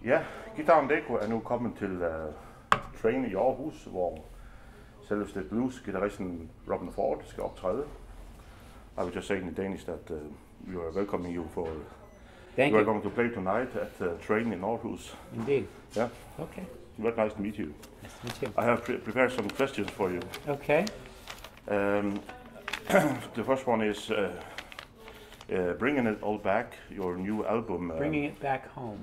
Ja, Guitaren.dk er nu kommet til Train i Aarhus, hvor selveste blues-gitarristen Robben Ford skal optræde. I was just saying in Danish that we are welcoming you for. Thank You are you. going to play tonight at Train in Aarhus. Indeed. Yeah, Okay. very nice to meet you. Nice to meet you. I have prepared some questions for you. Okay. The first one is bringing it all back. Your new album. Bringing it back home.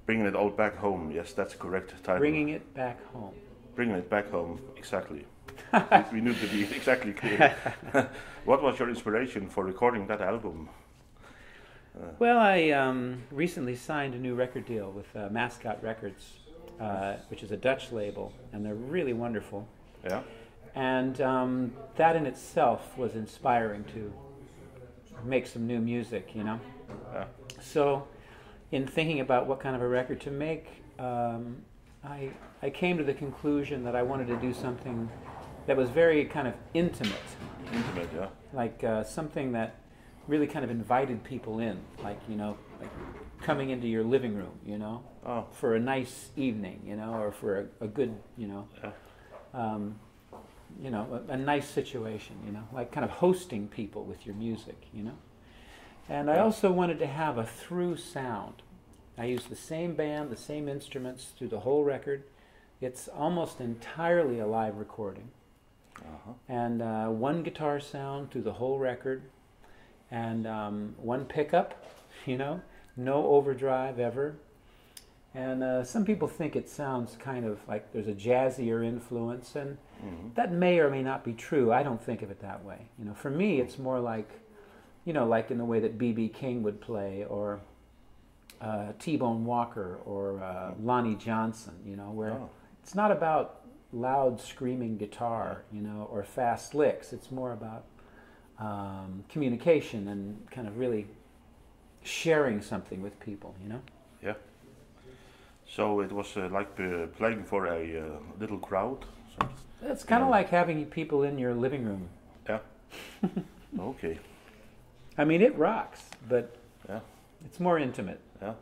Bringing it all back home. Yes, that's correct title. Bringing it back home. Bringing it back home. Exactly. we need to be exactly clear. What was your inspiration for recording that album? Well, I recently signed a new record deal with Mascot Records, which is a Dutch label, and they're really wonderful. Yeah. And that in itself was inspiring to make some new music, you know. Yeah. So, in thinking about what kind of a record to make, I came to the conclusion that I wanted to do something that was very kind of intimate. Intimate, yeah. Like something that really kind of invited people in, like, you know, like coming into your living room, you know, for a nice evening, you know, or for a good, you know, a nice situation, you know, like kind of hosting people with your music, you know. And I also wanted to have a through sound. I used the same band, the same instruments through the whole record. It's almost entirely a live recording. And one guitar sound through the whole record, and one pickup, you know, no overdrive ever. And some people think it sounds kind of like there's a jazzier influence, and that may or may not be true. I don't think of it that way. You know, for me, it's more like, you know, like in the way that B.B. King would play, or T-Bone Walker, or Lonnie Johnson, you know, where it's not about loud screaming guitar, you know, or fast licks. It's more about communication and kind of really sharing something with people, you know? Yeah. So it was like playing for a little crowd? It's kind of like having people in your living room. Yeah. Okay. I mean, it rocks, but yeah, it's more intimate. Yeah.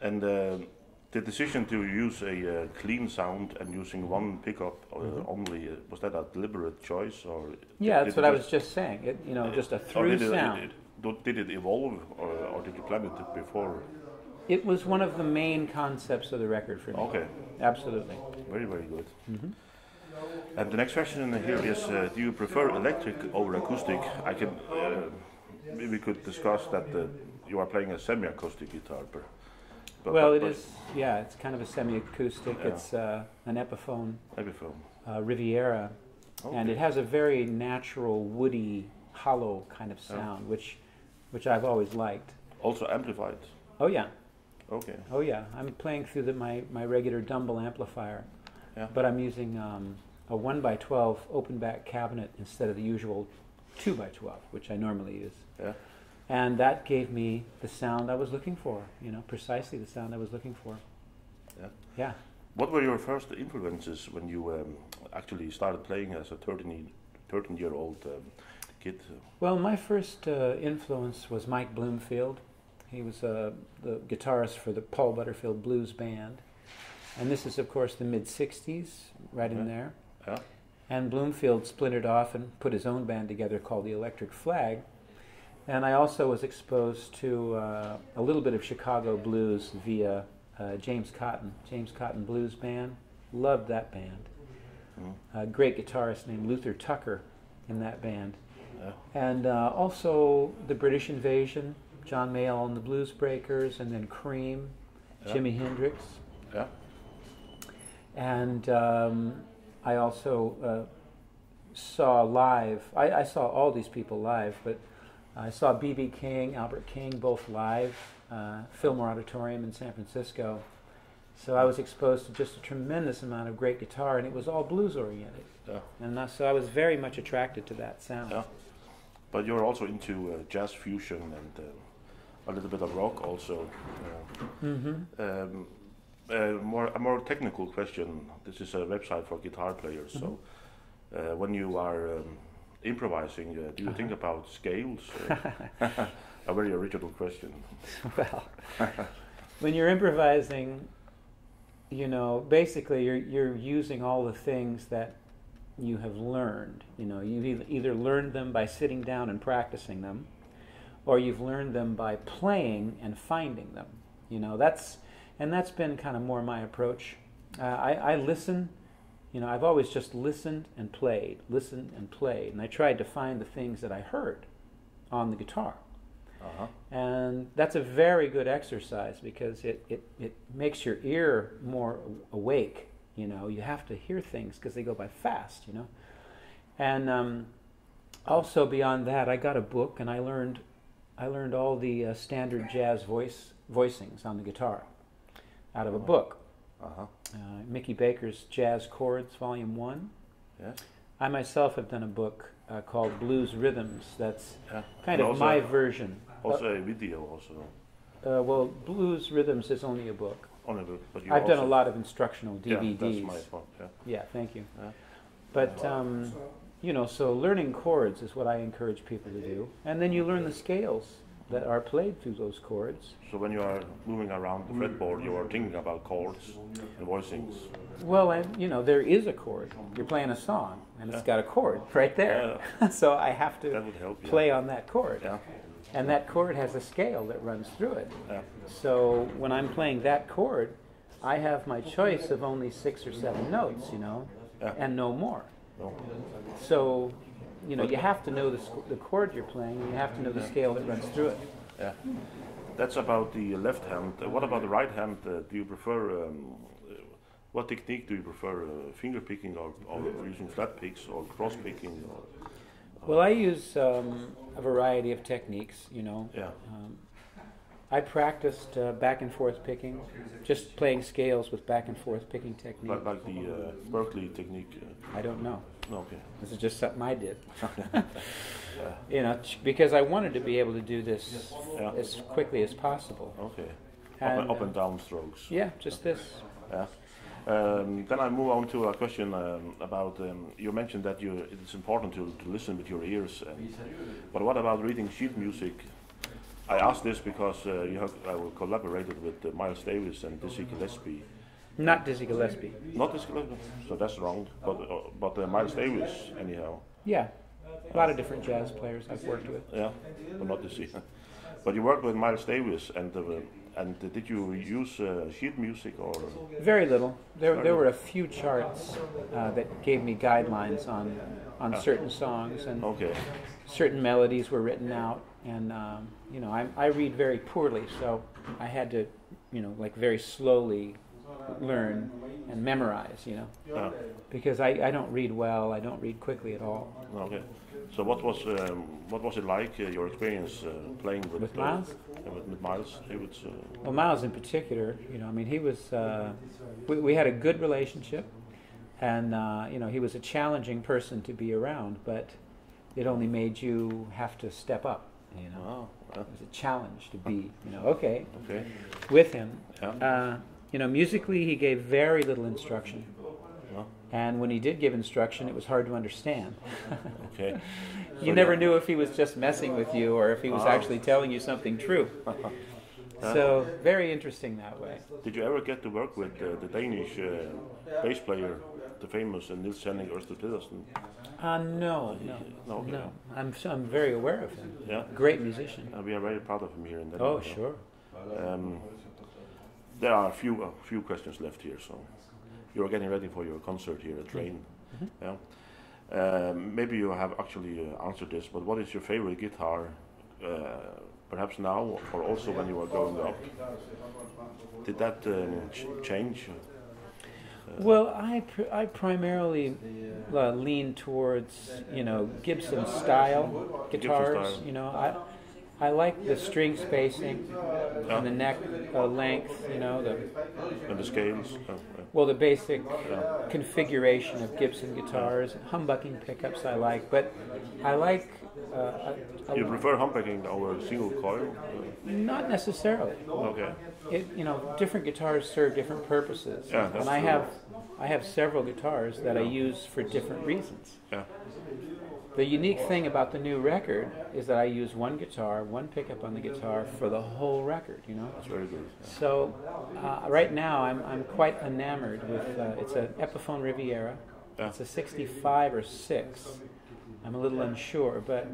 And the decision to use a clean sound and using one pickup only, was that a deliberate choice? Or yeah, that's what I was just saying. It, you know, just a through sound. Did it evolve, or did you plan it before? It was one of the main concepts of the record for me. Okay. Absolutely. Very, very good. And the next question here is, do you prefer electric over acoustic? I can, maybe we could discuss that you are playing a semi-acoustic guitar. Well, it is, yeah, it's kind of a semi-acoustic. Yeah. It's an Epiphone. Riviera. Okay. And it has a very natural, woody, hollow kind of sound, which I've always liked. Also amplified? Oh, yeah. Okay. Oh, yeah. I'm playing through my regular Dumble amplifier, but I'm using a 1x12 open back cabinet instead of the usual 2x12, which I normally use. Yeah. And that gave me the sound I was looking for, you know, precisely the sound I was looking for. Yeah. Yeah. What were your first influences when you actually started playing as a 13-year-old kid? Well, my first influence was Mike Bloomfield. He was the guitarist for the Paul Butterfield Blues Band. And this is, of course, the mid-'60s, right in there. Yeah. And Bloomfield splintered off and put his own band together called the Electric Flag. And I also was exposed to a little bit of Chicago blues via James Cotton Blues Band. Loved that band. A great guitarist named Luther Tucker in that band. Yeah. And also the British Invasion, John Mayall and the Blues Breakers, and then Cream, Jimi Hendrix. Yeah. And I also saw live, I saw all these people live, but I saw B.B. King, Albert King, both live, Fillmore Auditorium in San Francisco. So I was exposed to just a tremendous amount of great guitar, and it was all blues oriented. Yeah. And so I was very much attracted to that sound. Yeah. But you're also into jazz fusion and a little bit of rock also. A more technical question. This is a website for guitar players. So when you are improvising, do you think about scales? A very original question. Well, when you're improvising, you know, basically you're using all the things that you have learned. You know, you've either learned them by sitting down and practicing them, or you've learned them by playing and finding them. You know, that's been kind of more my approach. I listen. You know, I've always just listened and played, and I tried to find the things that I heard on the guitar. Uh-huh. And that's a very good exercise because it makes your ear more awake. You know, you have to hear things because they go by fast, you know. And also beyond that, I got a book and I learned all the standard jazz voicings on the guitar out of a book. Uh-huh. Mickey Baker's Jazz Chords, Volume 1. Yes. I myself have done a book called Blues Rhythms. That's kind And of my version. Also a video also. Well, Blues Rhythms is only a book. Only a book, but you I've also done a lot of instructional DVDs. Yeah, that's my fault, yeah. Yeah, thank you. Yeah. But, you know, so learning chords is what I encourage people to do. And then you learn the scales that are played through those chords. So when you are moving around the fretboard, you are thinking about chords and voicings. Well, and you know, there is a chord. You're playing a song, and it's got a chord right there. Yeah. So I have to That would help, play on that chord. Yeah. And that chord has a scale that runs through it. Yeah. So when I'm playing that chord, I have my choice of only 6 or 7 notes, you know, and no more. No. So, you know, you have to know the chord you're playing, and you have to know the scale that runs through it. Yeah. That's about the left hand. What about the right hand? Do you prefer, what technique do you prefer? Finger picking or using flat picks or cross picking? Well, I use a variety of techniques, you know. Yeah. I practiced back and forth picking, just playing scales with back and forth picking technique. Like the Berkeley technique? I don't know. Okay. This is just something I did. You know, because I wanted to be able to do this as quickly as possible. Okay. And, up and down strokes. Yeah, just this. Yeah. Then I move on to a question about, you mentioned that it's important to listen with your ears. But what about reading sheet music? I ask this because I collaborated with Miles Davis and Dizzy Gillespie. Not Dizzy Gillespie. Not Dizzy Gillespie, so that's wrong. But Miles Davis, anyhow. Yeah, a lot of different jazz players I've worked with. Yeah, but not Dizzy. But you worked with Miles Davis, and did you use sheet music or? Very little. There were a few charts that gave me guidelines on certain songs, and certain melodies were written out. And you know, I read very poorly, so I had to, you know, like very slowly learn and memorize, you know, because I don't read well. I don't read quickly at all. Okay. So what was it like your experience playing with Miles? With Miles Davis? Well, Miles in particular, you know, I mean, he was. We had a good relationship, and you know, he was a challenging person to be around, but it only made you have to step up. You know, it was a challenge to be, you know, with him. Yeah. You know, musically, he gave very little instruction. And when he did give instruction, it was hard to understand. Okay. You never knew if he was just messing with you or if he was actually telling you something true. So, very interesting that way. Did you ever get to work with the Danish bass player, the famous Niels Henning Ørsted Pedersen? No. I'm very aware of him. Yeah. Great musician. We are very proud of him here in Denmark. Oh, sure. There are a few questions left here, so you're getting ready for your concert here at Train. Mm-hmm. Yeah. Maybe you have actually answered this, but what is your favorite guitar? Perhaps now, or also when you were growing up. Did that change? Well, I primarily lean towards, you know, Gibson style guitars. You know, I like the string spacing and the neck length. You know, and the scales. Well, the basic configuration of Gibson guitars, humbucking pickups I like, but I like. You prefer humbucking over single coil? Not necessarily. Okay. You know, different guitars serve different purposes, and I have several guitars that I use for different reasons. Yeah. The unique thing about the new record is that I use one guitar, one pickup on the guitar for the whole record, you know? That's very good. So right now I'm quite enamored with, it's an Epiphone Riviera. Yeah. It's a 65 or 6. I'm a little unsure, but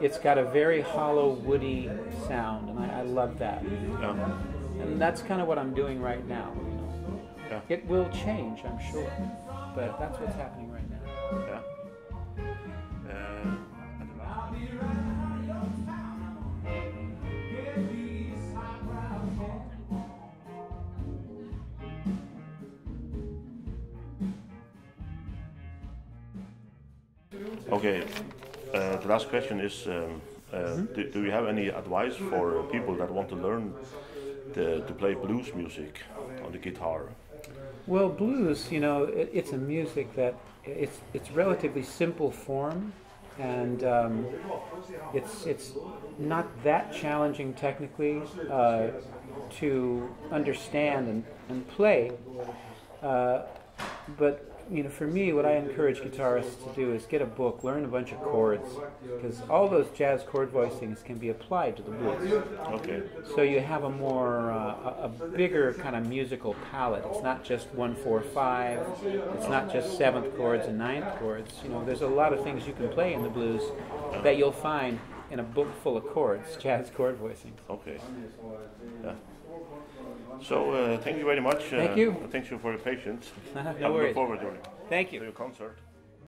it's got a very hollow, woody sound, and I love that. Yeah. And that's kind of what I'm doing right now. You know? Yeah. It will change, I'm sure, but that's what's happening right now. Yeah. Okay, the last question is, do you have any advice for people that want to learn to play blues music on the guitar? Well, blues, you know, it's a music that it's relatively simple form, and it's not that challenging technically to understand and play, but you know, for me, what I encourage guitarists to do is get a book, learn a bunch of chords, because all those jazz chord voicings can be applied to the blues. Okay. So you have a more, a bigger kind of musical palette. It's not just 1, 4, 5. It's not just 7th chords and 9th chords. You know, there's a lot of things you can play in the blues that you'll find in a book full of chords, jazz chord voicings. Okay. Yeah. So thank you very much. Thank you. Thank you for your patience. No I worries. look forward to it. Thank you. To your concert.